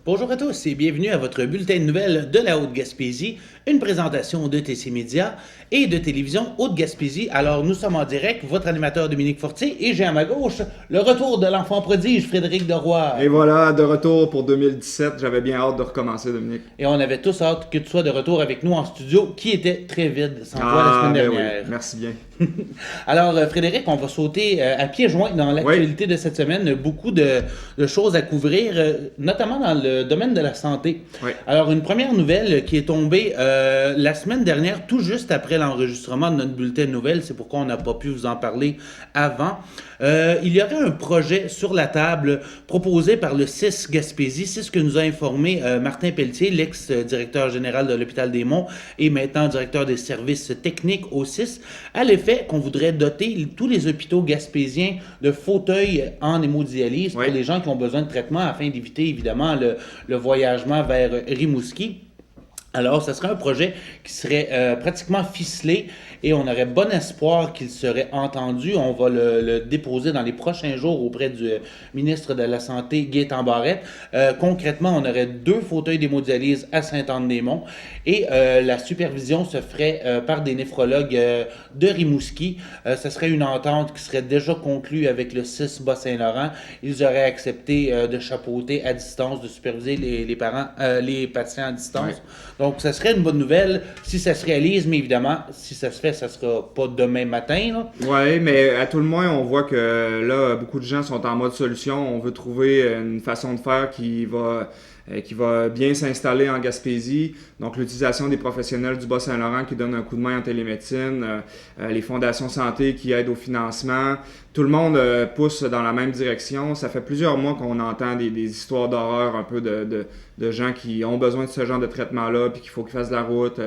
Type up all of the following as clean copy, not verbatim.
Bonjour à tous et bienvenue à votre bulletin de nouvelles de la Haute-Gaspésie, une présentation de TC Média et de Télévision Haute-Gaspésie. Alors, nous sommes en direct, votre animateur Dominique Fortier et j'ai à ma gauche le retour de l'enfant prodige Frédéric Deroy. Et voilà, de retour pour 2017. J'avais bien hâte de recommencer, Dominique. Et on avait tous hâte que tu sois de retour avec nous en studio, qui était très vide sans toi la semaine dernière. Oui, merci bien. Alors, Frédéric, on va sauter à pieds joints dans l'actualité de cette semaine. Beaucoup de choses à couvrir, notamment dans le domaine de la santé. Oui. Alors, une première nouvelle qui est tombée la semaine dernière, tout juste après l'enregistrement de notre bulletin de nouvelles. C'est pourquoi on n'a pas pu vous en parler avant. Il y aurait un projet sur la table proposé par le CIS Gaspésie. C'est ce que nous a informé Martin Pelletier, l'ex-directeur général de l'Hôpital des Monts et maintenant directeur des services techniques au CIS, à l'effet qu'on voudrait doter tous les hôpitaux gaspésiens de fauteuils en hémodialyse pour les gens qui ont besoin de traitement afin d'éviter évidemment le voyagement vers Rimouski. Alors, ce serait un projet qui serait pratiquement ficelé et on aurait bon espoir qu'il serait entendu. On va le déposer dans les prochains jours auprès du ministre de la Santé, Gaétan Barrette. Concrètement, on aurait 2 fauteuils d'hémodialyse à Sainte-Anne-des-Monts et la supervision se ferait par des néphrologues de Rimouski. Ce serait une entente qui serait déjà conclue avec le CIS Bas-Saint-Laurent. Ils auraient accepté de chapeauter à distance, de superviser les patients à distance. Donc, ça serait une bonne nouvelle si ça se réalise, mais évidemment, si ça se fait, ça sera pas demain matin. Oui, mais à tout le moins, on voit que là, beaucoup de gens sont en mode solution. On veut trouver une façon de faire qui va bien s'installer en Gaspésie. Donc, l'utilisation des professionnels du Bas-Saint-Laurent qui donnent un coup de main en télémédecine, les fondations santé qui aident au financement. Tout le monde pousse dans la même direction. Ça fait plusieurs mois qu'on entend des histoires d'horreur un peu de gens qui ont besoin de ce genre de traitement-là puis qu'il faut qu'ils fassent de la route.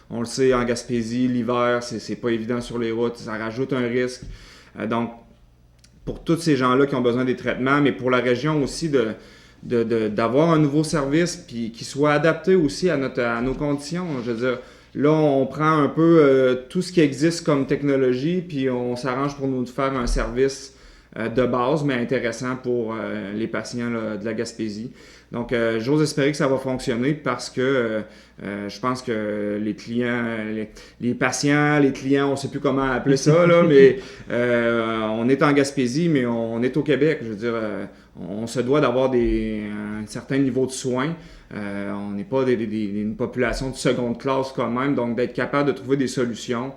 On le sait, en Gaspésie, l'hiver, c'est pas évident sur les routes. Ça rajoute un risque. Donc, pour tous ces gens-là qui ont besoin des traitements, mais pour la région aussi d'avoir un nouveau service puis qui soit adapté aussi à nos conditions. Je veux dire, là, on prend un peu tout ce qui existe comme technologie puis on s'arrange pour nous faire un service de base, mais intéressant pour les patients là, de la Gaspésie. Donc, j'ose espérer que ça va fonctionner parce que je pense que les clients, les patients, les clients, on ne sait plus comment appeler ça, là, mais on est en Gaspésie, mais on est au Québec. Je veux dire, on se doit d'avoir un certain niveau de soins. On n'est pas une population de seconde classe quand même, donc d'être capable de trouver des solutions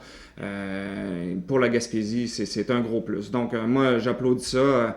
pour la Gaspésie, c'est un gros plus. Donc, moi, j'applaudis ça.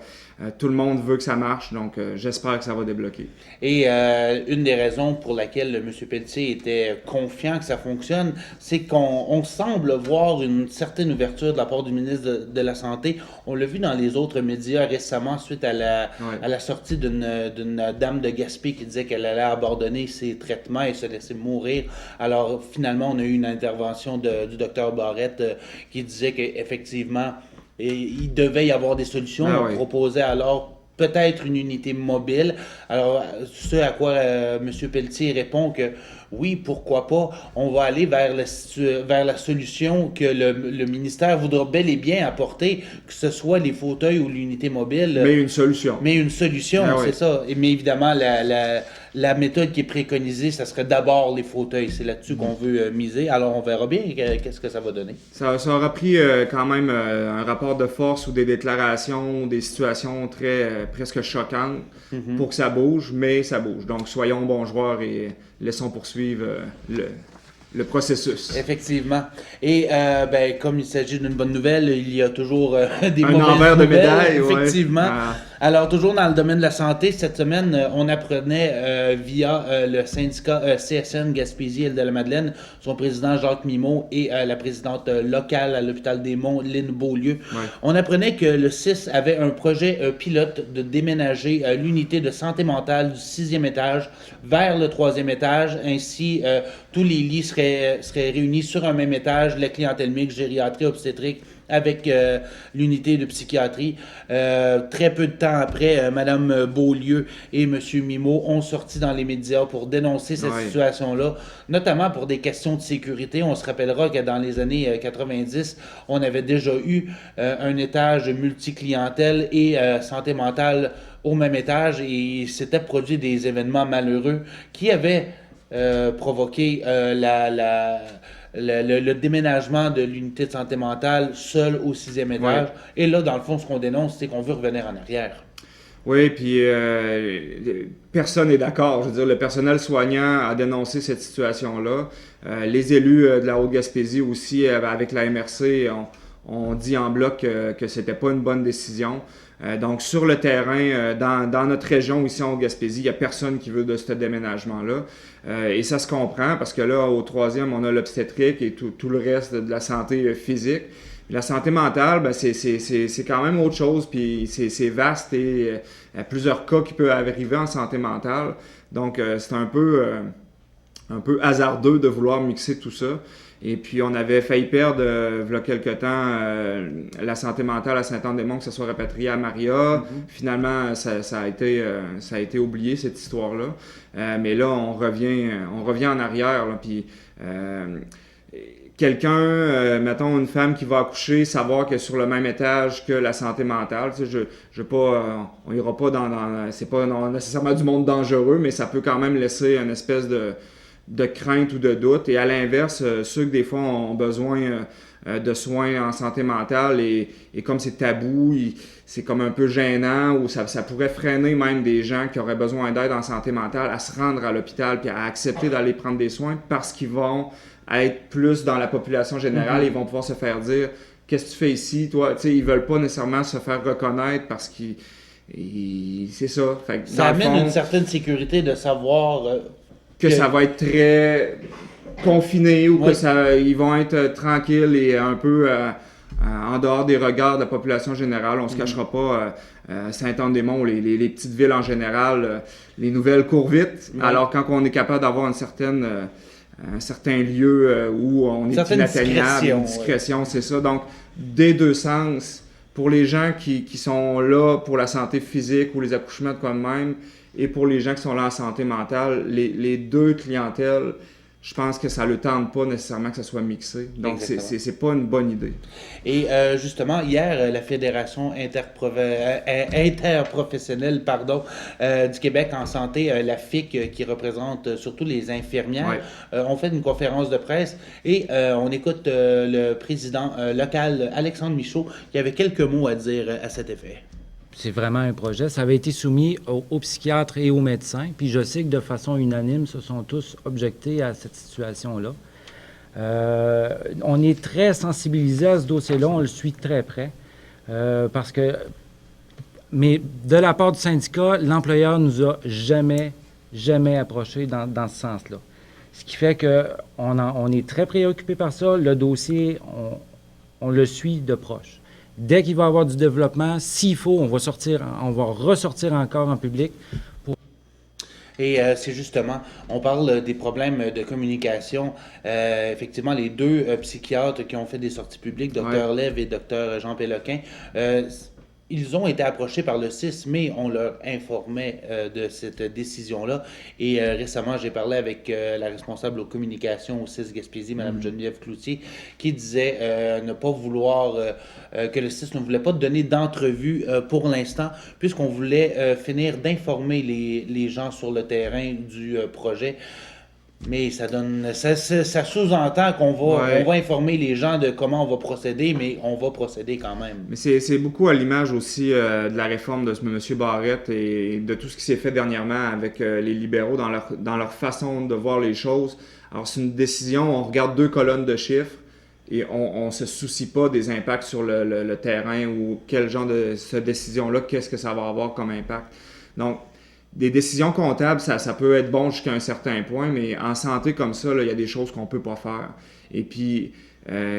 Tout le monde veut que ça marche, donc j'espère que ça va débloquer. Et une des raisons pour laquelle M. Pelletier était confiant que ça fonctionne, c'est qu'on semble voir une certaine ouverture de la part du ministre de la Santé. On l'a vu dans les autres médias récemment suite à la sortie d'une dame de Gaspé qui disait qu'elle allait abandonner ses traitements et se laisser mourir. Alors finalement, on a eu une intervention du docteur Barrette qui disait qu'effectivement, et il devait y avoir des solutions. On proposait alors peut-être une unité mobile. Alors, ce à quoi M. Pelletier répond que oui, pourquoi pas, on va aller vers la solution que le ministère voudra bel et bien apporter, que ce soit les fauteuils ou l'unité mobile. Mais une solution. Mais une solution, c'est ça. Mais évidemment, la méthode qui est préconisée, ça serait d'abord les fauteuils. C'est là-dessus qu'on veut miser. Alors, on verra bien qu'est-ce que ça va donner. Ça aura pris quand même un rapport de force ou des déclarations, ou des situations presque choquantes pour que ça bouge, mais ça bouge. Donc, soyons bons joueurs et laissons poursuivre le processus. Effectivement. Et comme il s'agit d'une bonne nouvelle, il y a toujours des mauvaises nouvelles. Un envers de médaille, effectivement. Alors, toujours dans le domaine de la santé, cette semaine, on apprenait via le syndicat CSN Gaspésie-Île-de-la-Madeleine, son président Jacques Mimeau et la présidente locale à l'Hôpital des Monts, Lynne Beaulieu. On apprenait que le CIS avait un projet pilote de déménager l'unité de santé mentale du 6e étage vers le 3e étage. Ainsi, tous les lits seraient réunis sur un même étage, la clientèle mixte, gériatrie, obstétrique, avec l'unité de psychiatrie. Très peu de temps après, Mme Beaulieu et M. Mimeau ont sorti dans les médias pour dénoncer cette situation-là, notamment pour des questions de sécurité. On se rappellera que dans les années 90, on avait déjà eu un étage multiclientèle et santé mentale au même étage et il s'était produit des événements malheureux qui avaient provoqué le déménagement de l'unité de santé mentale seule au 6e étage. Ouais. Et là, dans le fond, ce qu'on dénonce, c'est qu'on veut revenir en arrière. Oui, puis personne n'est d'accord. Je veux dire, le personnel soignant a dénoncé cette situation-là. Les élus de la Haute-Gaspésie aussi, avec la MRC, ont dit en bloc que c'était pas une bonne décision. Donc, sur le terrain, dans notre région ici en Haute-Gaspésie, il n'y a personne qui veut de ce déménagement-là. Et ça se comprend parce que là, au 3e, on a l'obstétrique et tout le reste de la santé physique. La santé mentale, ben c'est quand même autre chose, puis c'est vaste et plusieurs cas qui peuvent arriver en santé mentale. Donc, c'est un peu hasardeux de vouloir mixer tout ça. Et puis, on avait failli perdre, il y a quelque temps, la santé mentale à Saint-Anne-des-Monts, que ça soit rapatrié à Maria. Mm-hmm. Finalement, ça a été oublié, cette histoire-là. Mais là, on revient en arrière. Là, puis, quelqu'un, mettons une femme qui va accoucher, savoir qu'elle est sur le même étage que la santé mentale. Tu sais, je veux pas, on ira pas c'est pas nécessairement du monde dangereux, mais ça peut quand même laisser une espèce de crainte ou de doute. Et à l'inverse, ceux qui des fois ont besoin de soins en santé mentale et comme c'est tabou, c'est comme un peu gênant ou ça pourrait freiner même des gens qui auraient besoin d'aide en santé mentale à se rendre à l'hôpital puis à accepter d'aller prendre des soins parce qu'ils vont être plus dans la population générale. Mm-hmm. Ils vont pouvoir se faire dire « Qu'est-ce que tu fais ici? » Toi, tu sais, ils veulent pas nécessairement se faire reconnaître parce qu'ils... c'est ça. Fait que, ça amène une certaine sécurité de savoir... que ça va être très confiné ou que ils vont être tranquilles et un peu en dehors des regards de la population générale. On se cachera pas, Saint-Anne-des-Monts, les petites villes en général, les nouvelles courent vite. Alors quand on est capable d'avoir un certain lieu où on est inatteignable, une discrétion, c'est ça. Donc, des deux sens, pour les gens qui sont là pour la santé physique ou les accouchements de quoi de même, et pour les gens qui sont là en santé mentale, les deux clientèles, je pense que ça ne le tente pas nécessairement que ça soit mixé. Donc, c'est pas une bonne idée. Et justement, hier, la Fédération interprofessionnelle du Québec en santé, la FIC, qui représente surtout les infirmières, ont fait une conférence de presse et on écoute le président local, Alexandre Michaud, qui avait quelques mots à dire à cet effet. C'est vraiment un projet. Ça avait été soumis aux psychiatres et aux médecins. Puis je sais que de façon unanime, se sont tous objectés à cette situation-là. On est très sensibilisés à ce dossier-là. On le suit de très près. Parce que... Mais de la part du syndicat, l'employeur nous a jamais approchés dans ce sens-là. Ce qui fait qu'on est très préoccupé par ça. Le dossier, on le suit de proche. Dès qu'il va y avoir du développement, s'il faut, on va ressortir encore en public. Et c'est justement, on parle des problèmes de communication. Effectivement, les deux psychiatres qui ont fait des sorties publiques, Dr. Lev et Dr. Jean Péloquin, ils ont été approchés par le 6 mai, on leur informait de cette décision-là. Et récemment, j'ai parlé avec la responsable aux communications au 6 Gaspésie, Mme Geneviève Cloutier, qui disait ne pas vouloir, que le 6 ne voulait pas donner d'entrevue pour l'instant, puisqu'on voulait finir d'informer les gens sur le terrain du projet. Mais ça sous-entend qu'on va informer les gens de comment on va procéder, mais on va procéder quand même. Mais c'est beaucoup à l'image aussi de la réforme de M. Barrette et de tout ce qui s'est fait dernièrement avec les libéraux dans leur façon de voir les choses. Alors, c'est une décision, on regarde 2 colonnes de chiffres et on se soucie pas des impacts sur le terrain ou quel genre de cette décision-là, qu'est-ce que ça va avoir comme impact. Donc, des décisions comptables, ça peut être bon jusqu'à un certain point, mais en santé comme ça, il y a des choses qu'on peut pas faire. Et puis,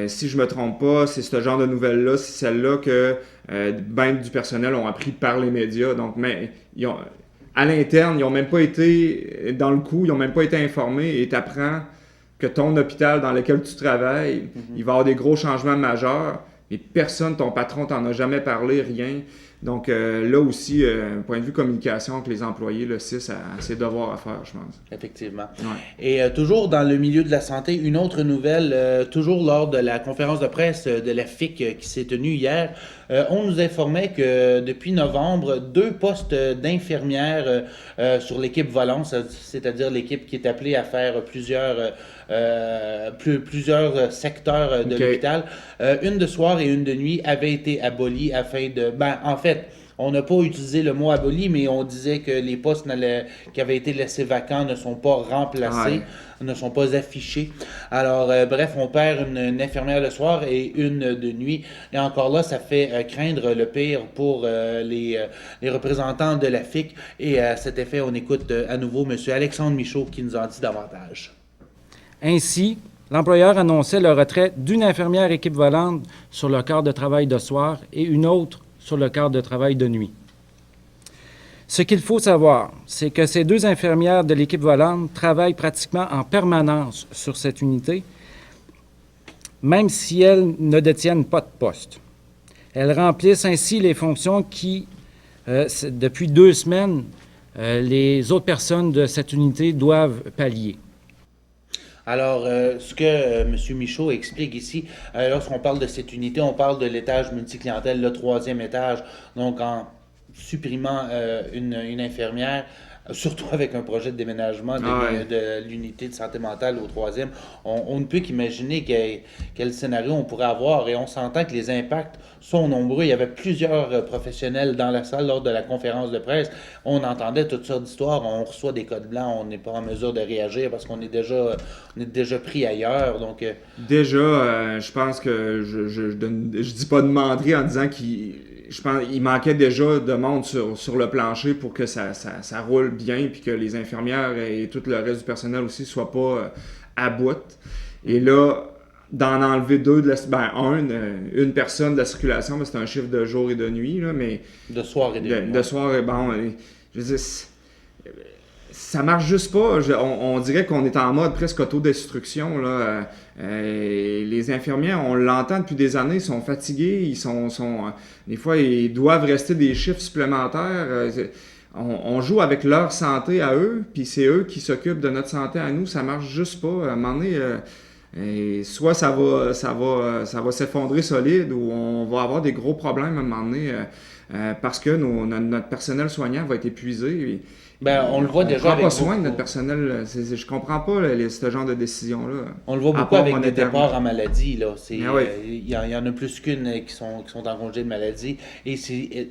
si je me trompe pas, c'est ce genre de nouvelles-là, c'est celle-là que ben du personnel ont appris par les médias. Donc, mais à l'interne, ils n'ont même pas été dans le coup, ils n'ont même pas été informés et tu apprends que ton hôpital dans lequel tu travailles, il va y avoir des gros changements majeurs, mais personne, ton patron, t'en a jamais parlé, rien. Donc là aussi, point de vue communication avec les employés, le 6 a ses devoirs à faire, je pense. Effectivement. Ouais. Et toujours dans le milieu de la santé, une autre nouvelle, toujours lors de la conférence de presse de la FIC qui s'est tenue hier, on nous informait que depuis novembre, 2 postes d'infirmières sur l'équipe volante, c'est-à-dire l'équipe qui est appelée à faire plusieurs secteurs de l'hôpital, une de soir et une de nuit, avaient été abolies afin de... en fait, on n'a pas utilisé le mot aboli, mais on disait que les postes qui avaient été laissés vacants ne sont pas remplacés, ne sont pas affichés. Alors, bref, on perd une infirmière le soir et une de nuit. Et encore là, ça fait craindre le pire pour les représentants de la FIC. Et à cet effet, on écoute à nouveau M. Alexandre Michaud qui nous en dit davantage. Ainsi, l'employeur annonçait le retrait d'une infirmière équipe volante sur le quart de travail de soir et une autre sur le quart de travail de nuit. Ce qu'il faut savoir, c'est que ces 2 infirmières de l'équipe volante travaillent pratiquement en permanence sur cette unité, même si elles ne détiennent pas de poste. Elles remplissent ainsi les fonctions qui, depuis 2 semaines, les autres personnes de cette unité doivent pallier. Alors, ce que M. Michaud explique ici, lorsqu'on parle de cette unité, on parle de l'étage multiclientèle, le 3e étage. Donc, en supprimant une infirmière, surtout avec un projet de déménagement de l'unité de santé mentale au 3e, on ne peut qu'imaginer quel scénario on pourrait avoir. Et on s'entend que les impacts sont nombreux. Il y avait plusieurs professionnels dans la salle lors de la conférence de presse. On entendait toutes sortes d'histoires. On reçoit des codes blancs. On n'est pas en mesure de réagir parce qu'on est déjà pris ailleurs. Donc, déjà, je pense que je dis pas de menterie en disant qu'il manquait déjà de monde sur le plancher pour que ça roule bien puis que les infirmières et tout le reste du personnel aussi soient pas à bout. Et là, d'en enlever 2 une personne de la circulation, c'est un chiffre de jour et de nuit, là, mais... De soir et de nuit. De soir et je veux dire, ça marche juste pas. On dirait qu'on est en mode presque autodestruction, là. Les infirmières, on l'entend depuis des années, sont fatigués, des fois, ils doivent rester des chiffres supplémentaires. On joue avec leur santé à eux, puis c'est eux qui s'occupent de notre santé à nous. Ça marche juste pas. À un moment donné, soit ça va s'effondrer solide, ou on va avoir des gros problèmes à un moment donné, parce que notre personnel soignant va être épuisé. On le voit déjà. On prend pas soin de notre personnel. Je comprends pas ce genre de décision-là. On le voit beaucoup avec des départs en maladie. Il y en a plus qu'une qui sont en congé de maladie. Et c'est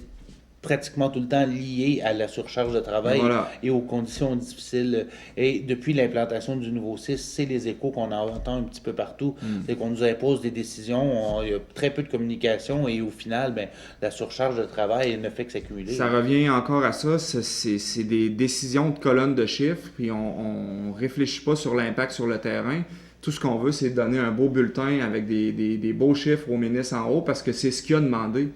pratiquement tout le temps lié à la surcharge de travail et aux conditions difficiles. Et depuis l'implantation du nouveau 6, c'est les échos qu'on entend un petit peu partout. C'est qu'on nous impose des décisions, il y a très peu de communication et au final, la surcharge de travail ne fait que s'accumuler. Ça revient encore à ça, c'est des décisions de colonnes de chiffres, puis on réfléchit pas sur l'impact sur le terrain. Tout ce qu'on veut, c'est donner un beau bulletin avec des beaux chiffres au ministre en haut parce que c'est ce qu'il a demandé.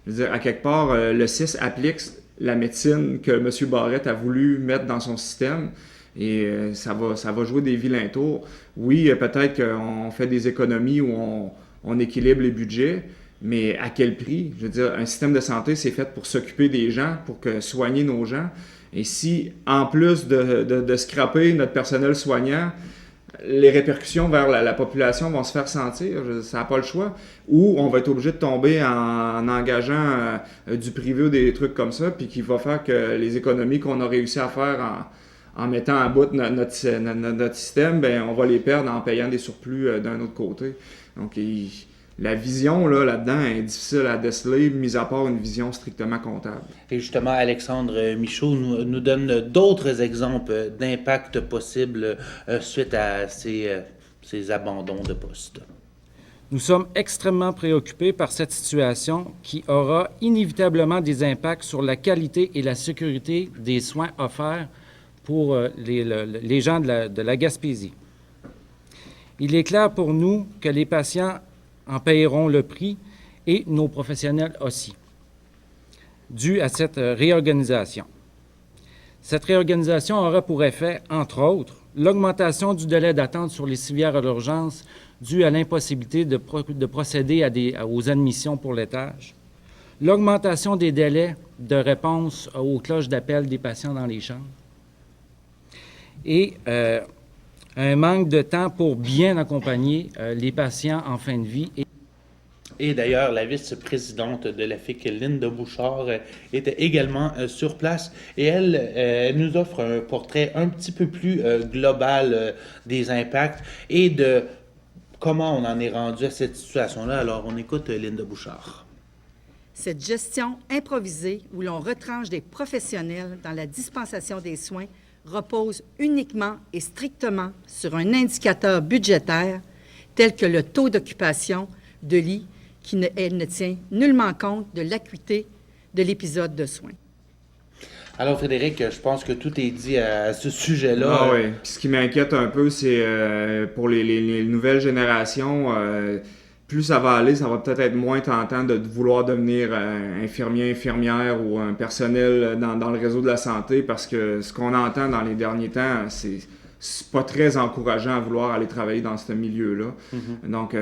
Je veux dire, à quelque part, le 6 applique la médecine que M. Barrette a voulu mettre dans son système et ça va jouer des vilains tours. Oui, peut-être qu'on fait des économies où on équilibre les budgets, mais à quel prix? Je veux dire, un système de santé, c'est fait pour s'occuper des gens, pour soigner nos gens. Et si, en plus de scraper notre personnel soignant, les répercussions vers la population vont se faire sentir, ça n'a pas le choix. Ou on va être obligé de tomber en engageant du privé ou des trucs comme ça, puis qui va faire que les économies qu'on a réussi à faire en mettant à bout notre système, on va les perdre en payant des surplus d'un autre côté. Donc, la vision là-dedans est difficile à déceler, mis à part une vision strictement comptable. Et justement, Alexandre Michaud nous donne d'autres exemples d'impact possible suite à ces abandons de postes. Nous sommes extrêmement préoccupés par cette situation qui aura inévitablement des impacts sur la qualité et la sécurité des soins offerts pour les gens de la Gaspésie. Il est clair pour nous que les patients en paieront le prix et nos professionnels aussi, dû à cette réorganisation. Cette réorganisation aura pour effet, entre autres, l'augmentation du délai d'attente sur les civières à l'urgence due à l'impossibilité de procéder aux admissions pour l'étage, L'augmentation des délais de réponse aux cloches d'appel des patients dans les chambres. Et un manque de temps pour bien accompagner les patients en fin de vie. Et d'ailleurs, la vice-présidente de la FIC, Linda Bouchard, était également sur place et elle nous offre un portrait un petit peu plus global des impacts et de comment on en est rendu à cette situation-là. Alors, on écoute Linda Bouchard. Cette gestion improvisée où l'on retranche des professionnels dans la dispensation des soins repose uniquement et strictement sur un indicateur budgétaire tel que le taux d'occupation de lits elle ne tient nullement compte de l'acuité de l'épisode de soins. Alors Frédéric, je pense que tout est dit à ce sujet-là. Ah oui. Puis ce qui m'inquiète un peu, c'est pour les nouvelles générations, plus ça va aller, ça va peut-être être moins tentant de vouloir devenir infirmier, infirmière ou un personnel dans le réseau de la santé, parce que ce qu'on entend dans les derniers temps, c'est pas très encourageant à vouloir aller travailler dans ce milieu-là. Mm-hmm. Donc,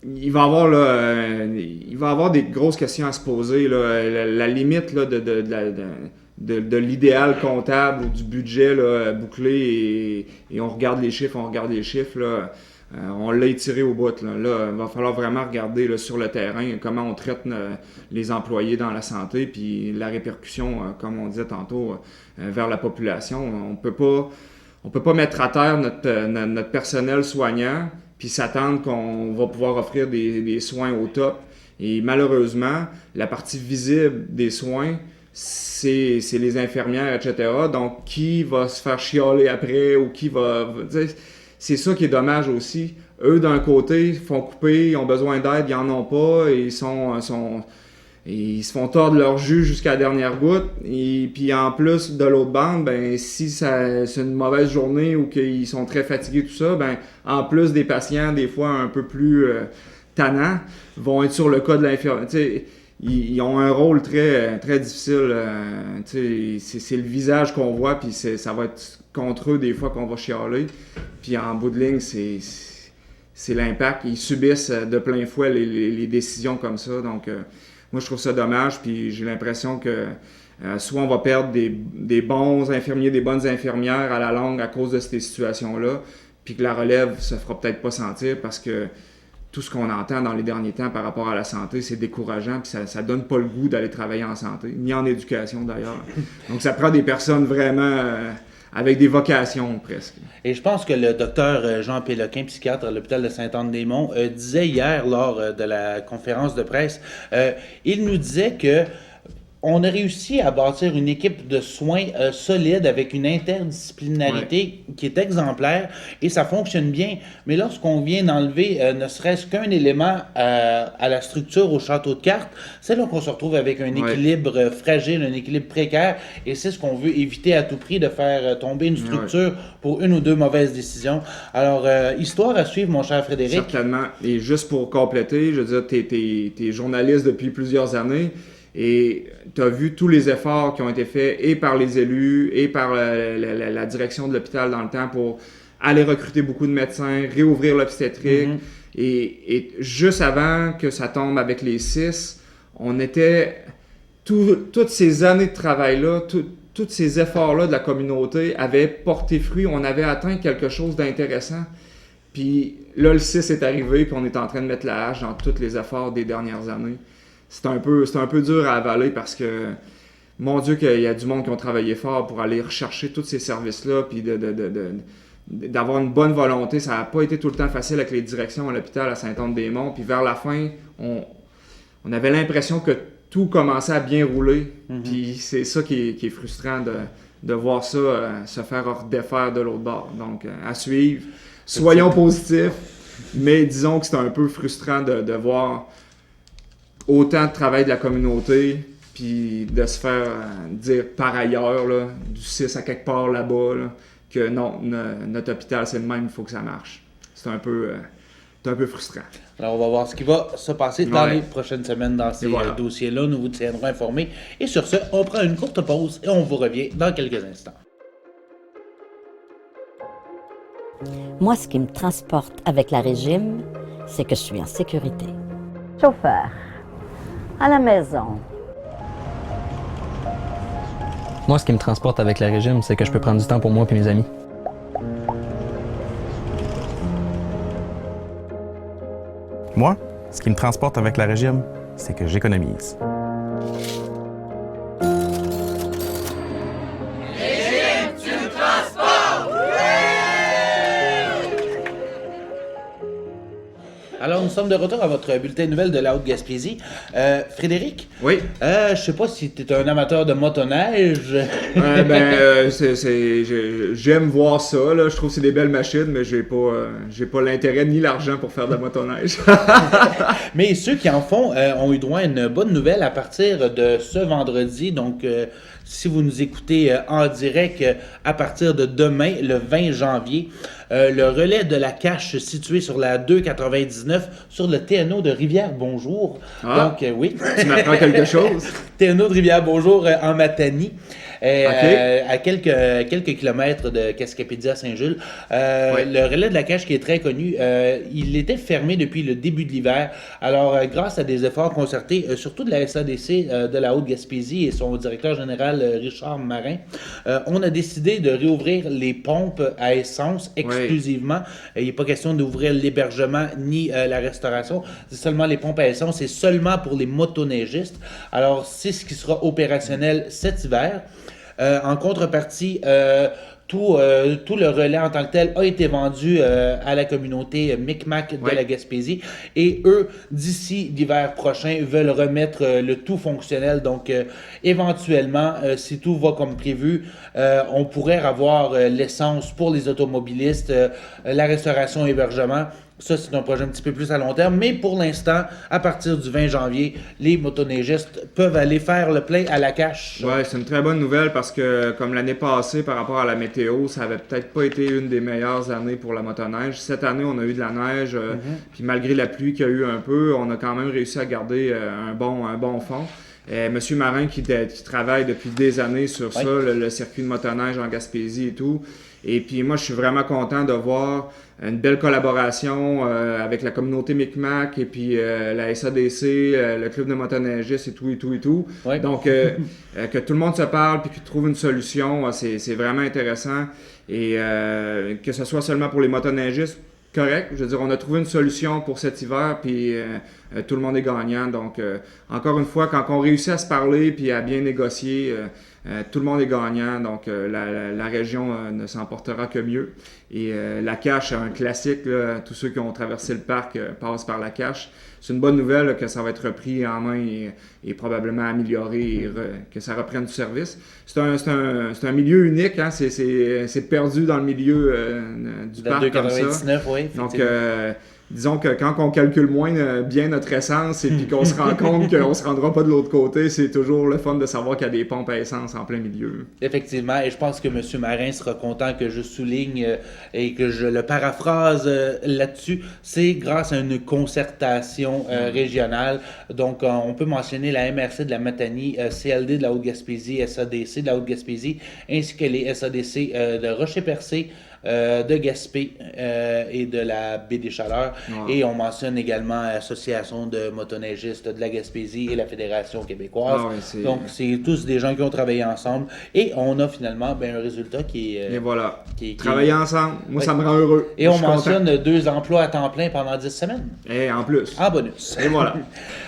il va y avoir des grosses questions à se poser. Là. La limite là, de l'idéal comptable ou du budget là, bouclé et on regarde les chiffres. Là, on l'a étiré au bout. Là, il va falloir vraiment regarder là, sur le terrain comment on traite les employés dans la santé puis la répercussion, comme on disait tantôt, vers la population. On peut pas mettre à terre notre personnel soignant puis s'attendre qu'on va pouvoir offrir des soins au top. Et malheureusement, la partie visible des soins, c'est les infirmières, etc. Donc, qui va se faire chialer après ou qui va... C'est ça qui est dommage aussi. Eux, d'un côté, font couper, ils ont besoin d'aide, ils en ont pas, et ils se font tordre leur jus jusqu'à la dernière goutte. Et puis en plus, de l'autre bande, ben si c'est une mauvaise journée ou qu'ils sont très fatigués, tout ça, ben en plus des patients, des fois un peu plus tannants, vont être sur le cas de l'infirmière. Ils ont un rôle très, très difficile. C'est le visage qu'on voit, puis ça va être contre eux des fois qu'on va chialer. Puis en bout de ligne, c'est l'impact. Ils subissent de plein fouet les décisions comme ça. Donc, moi, je trouve ça dommage, puis j'ai l'impression que soit on va perdre des bons infirmiers, des bonnes infirmières à la longue à cause de ces situations-là, puis que la relève se fera peut-être pas sentir parce que tout ce qu'on entend dans les derniers temps par rapport à la santé, c'est décourageant, puis ça donne pas le goût d'aller travailler en santé, ni en éducation d'ailleurs. Donc ça prend des personnes vraiment avec des vocations presque. Et je pense que le docteur Jean Péloquin, psychiatre à l'hôpital de Sainte-Anne-des-Monts, disait hier lors de la conférence de presse, il nous disait que on a réussi à bâtir une équipe de soins solide avec une interdisciplinarité qui est exemplaire et ça fonctionne bien. Mais lorsqu'on vient d'enlever ne serait-ce qu'un élément à la structure, au château de cartes, c'est là qu'on se retrouve avec un équilibre fragile, un équilibre précaire et c'est ce qu'on veut éviter à tout prix, de faire tomber une structure pour une ou deux mauvaises décisions. Alors, histoire à suivre, mon cher Frédéric. Certainement. Et juste pour compléter, je veux dire, t'es journaliste depuis plusieurs années. Et tu as vu tous les efforts qui ont été faits et par les élus et par la direction de l'hôpital dans le temps pour aller recruter beaucoup de médecins, réouvrir l'obstétrique. Mm-hmm. Et juste avant que ça tombe avec les 6, on était... toutes ces années de travail-là, tous ces efforts-là de la communauté avaient porté fruit. On avait atteint quelque chose d'intéressant. Puis là, le 6 est arrivé, puis on est en train de mettre la hache dans tous les efforts des dernières années. C'est un peu dur à avaler parce que, mon Dieu, qu'il y a du monde qui ont travaillé fort pour aller rechercher tous ces services-là, puis d'avoir une bonne volonté. Ça n'a pas été tout le temps facile avec les directions à l'hôpital à Sainte-Anne-des-Monts. Puis vers la fin, on avait l'impression que tout commençait à bien rouler. Mm-hmm. Puis c'est ça qui est frustrant de voir ça se faire défaire de l'autre bord. Donc, à suivre. Soyons positifs, mais disons que c'est un peu frustrant de voir autant de travail de la communauté, puis de se faire dire par ailleurs, là, du 6 à quelque part là-bas, là, que non, notre hôpital, c'est le même, il faut que ça marche. C'est un peu frustrant. Alors, on va voir ce qui va se passer dans les prochaines semaines dans ces dossiers-là. Nous vous tiendrons informés. Et sur ce, on prend une courte pause et on vous revient dans quelques instants. Moi, ce qui me transporte avec la régime, c'est que je suis en sécurité. Chauffeur. À la maison. Moi, ce qui me transporte avec la régime, c'est que je peux prendre du temps pour moi et mes amis. Moi, ce qui me transporte avec la régime, c'est que j'économise. Alors, nous sommes de retour à votre bulletin de nouvelles de la Haute-Gaspésie. Frédéric? Oui. Je sais pas si tu es un amateur de motoneige. J'aime voir ça. Là. Je trouve que c'est des belles machines, mais j'ai pas l'intérêt ni l'argent pour faire de la motoneige. Mais ceux qui en font ont eu droit à une bonne nouvelle à partir de ce vendredi. Donc, si vous nous écoutez en direct à partir de demain, le 20 janvier, le relais de la cache situé sur la 299 sur le TNO de Rivière-Bonjour. Ah, Donc, oui. Tu m'apprends quelque chose. TNO de Rivière-Bonjour en Matanie. Okay. À quelques kilomètres de Cascapédia Saint-Jules. Le relais de la cache qui est très connu, il était fermé depuis le début de l'hiver. Alors, grâce à des efforts concertés, surtout de la SADC de la Haute-Gaspésie et son directeur général Richard Marin, on a décidé de réouvrir les pompes à essence exclusivement. Il n'est pas question d'ouvrir l'hébergement ni la restauration. C'est seulement les pompes à essence. C'est seulement pour les motoneigistes. Alors, c'est ce qui sera opérationnel cet hiver. En contrepartie, tout le relais en tant que tel a été vendu à la communauté Micmac de la Gaspésie. Et eux, d'ici l'hiver prochain, veulent remettre le tout fonctionnel. Donc, éventuellement, si tout va comme prévu, on pourrait avoir l'essence pour les automobilistes, la restauration et hébergement. Ça, c'est un projet un petit peu plus à long terme, mais pour l'instant, à partir du 20 janvier, les motoneigistes peuvent aller faire le plein à la cache. Ouais, c'est une très bonne nouvelle parce que, comme l'année passée, par rapport à la météo, ça avait peut-être pas été une des meilleures années pour la motoneige. Cette année, on a eu de la neige, puis malgré la pluie qu'il y a eu un peu, on a quand même réussi à garder un bon fond. Monsieur Marin qui travaille depuis des années sur ça, le circuit de motoneige en Gaspésie et tout. Et puis moi, je suis vraiment content de voir une belle collaboration avec la communauté Micmac et puis la SADC, le club de motoneigistes et tout. Ouais. Donc, que tout le monde se parle puis qu'il trouve une solution, c'est vraiment intéressant. Et que ce soit seulement pour les motoneigistes, correct. Je veux dire, on a trouvé une solution pour cet hiver, puis tout le monde est gagnant. Donc, encore une fois, quand on réussit à se parler puis à bien négocier, tout le monde est gagnant. Donc, la région ne s'en portera que mieux. Et la cache, un classique. Là, tous ceux qui ont traversé le parc passent par la cache. C'est une bonne nouvelle là, que ça va être repris en main et probablement amélioré et que ça reprenne du service. C'est un milieu unique. Hein? C'est perdu dans le milieu du parc comme ça. Oui, donc, disons que quand on calcule moins bien notre essence et puis qu'on se rend compte qu'on ne se rendra pas de l'autre côté, c'est toujours le fun de savoir qu'il y a des pompes à essence en plein milieu. Effectivement, et je pense que M. Marin sera content que je souligne et que je le paraphrase là-dessus. C'est grâce à une concertation régionale. Donc, on peut mentionner la MRC de la Matanie, CLD de la Haute-Gaspésie, SADC de la Haute-Gaspésie, ainsi que les SADC de Rocher-Percé, de Gaspé et de la Baie des Chaleurs. Et on mentionne également l'Association de motoneigistes de la Gaspésie et la Fédération québécoise. Donc, c'est tous des gens qui ont travaillé ensemble. Et on a finalement un résultat qui est... et voilà. Travailler ensemble, moi, ça me rend heureux. Et on mentionne 2 emplois à temps plein pendant 10 semaines. Et en plus. En bonus. Et voilà.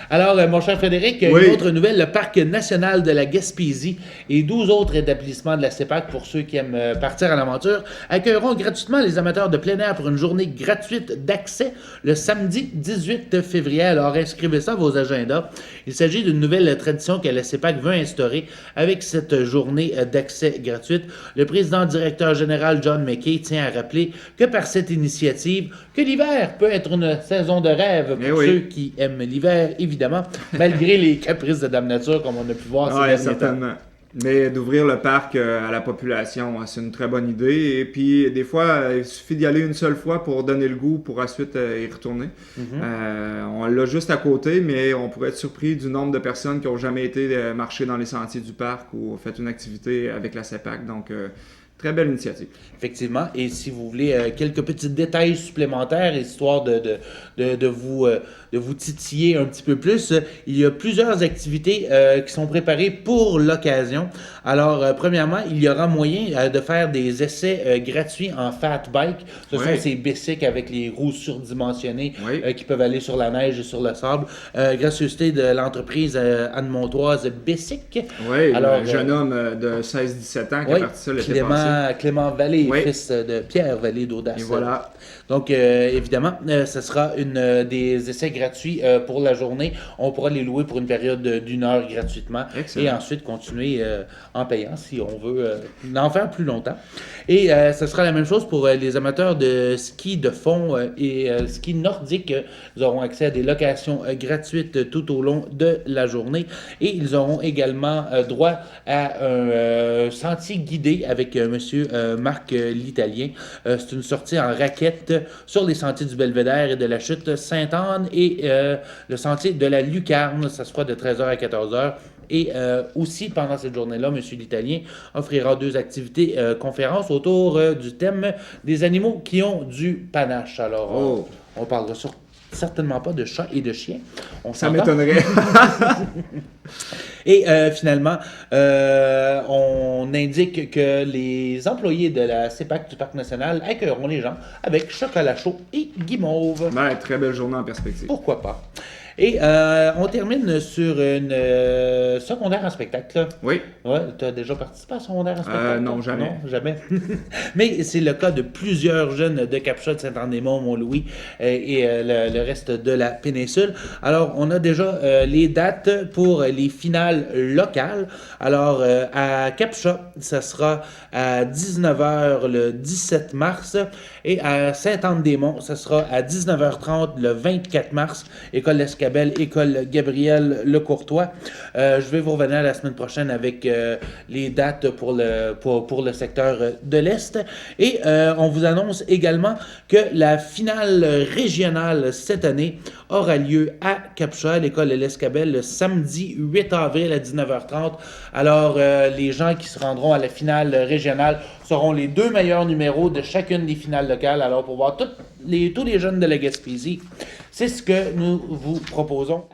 Alors, mon cher Frédéric, une autre nouvelle, le Parc national de la Gaspésie et 12 autres établissements de la CEPAC, pour ceux qui aiment partir à l'aventure, accueilleront gratuitement les amateurs de plein air pour une journée gratuite d'accès le samedi 18 février. Alors, inscrivez ça à vos agendas. Il s'agit d'une nouvelle tradition que la CEPAC veut instaurer avec cette journée d'accès gratuite. Le président directeur général John McKay tient à rappeler que par cette initiative, que l'hiver peut être une saison de rêve pour ceux qui aiment l'hiver, évidemment, malgré les caprices de Dame Nature, comme on a pu voir ces derniers temps. Mais d'ouvrir le parc à la population, c'est une très bonne idée. Et puis, des fois, il suffit d'y aller une seule fois pour donner le goût, pour ensuite y retourner. On l'a juste à côté, mais on pourrait être surpris du nombre de personnes qui n'ont jamais été marcher dans les sentiers du parc ou fait une activité avec la CEPAC. Donc, Très belle initiative. Effectivement. Et si vous voulez quelques petits détails supplémentaires, histoire de vous titiller un petit peu plus, il y a plusieurs activités qui sont préparées pour l'occasion. Alors, premièrement, il y aura moyen de faire des essais gratuits en fat bike. Ce sont ces bicycles avec les roues surdimensionnées qui peuvent aller sur la neige et sur le sable. Gracieuseté de l'entreprise annemontoise Bicyc. Oui, alors, un jeune homme de 16-17 ans qui a parti ça l'été passé. Clément Vallée, fils de Pierre Vallée d'Audace. Et voilà. Donc, évidemment, ce sera des essais gratuits pour la journée. On pourra les louer pour une période d'1 heure gratuitement. Excellent. Et ensuite continuer en payant si on veut en faire plus longtemps. Et ce sera la même chose pour les amateurs de ski de fond et ski nordique. Ils auront accès à des locations gratuites tout au long de la journée. Et ils auront également droit à un sentier guidé avec monsieur Marc l'Italien. C'est une sortie en raquette sur les sentiers du Belvédère et de la chute Sainte-Anne et le sentier de la Lucarne. Ça se fera de 13h à 14h. Et aussi, pendant cette journée-là, M. l'Italien offrira 2 activités conférences autour du thème des animaux qui ont du panache. Alors, on parlera certainement pas de chats et de chiens. Ça m'étonnerait. Et finalement, on indique que les employés de la CEPAC du Parc national accueilleront les gens avec chocolat chaud et guimauve. Très belle journée en perspective. Pourquoi pas? Et on termine sur une secondaire en spectacle. Oui. Ouais, tu as déjà participé à secondaire en spectacle? Non, jamais. Non, jamais. Mais c'est le cas de plusieurs jeunes de Capcha, de Saint-André-Mont, Mont-Louis et le reste de la péninsule. Alors, on a déjà les dates pour les finales locales. Alors, à Capcha, ça sera à 19h le 17 mars et à Saint-Anne-des-Monts, ça sera à 19h30 le 24 mars. École L'Escabelle, École Gabriel Lecourtois. Je vais vous revenir la semaine prochaine avec les dates pour le secteur de l'Est. Et on vous annonce également que la finale régionale cette année aura lieu à Capcha, à l'école L'Escabelle, le samedi 8 avril à 19h30. Alors, les gens qui se rendront à la finale régionale seront les 2 meilleurs numéros de chacune des finales locales. Alors, pour voir tous les jeunes de la Gaspésie, c'est ce que nous vous proposons.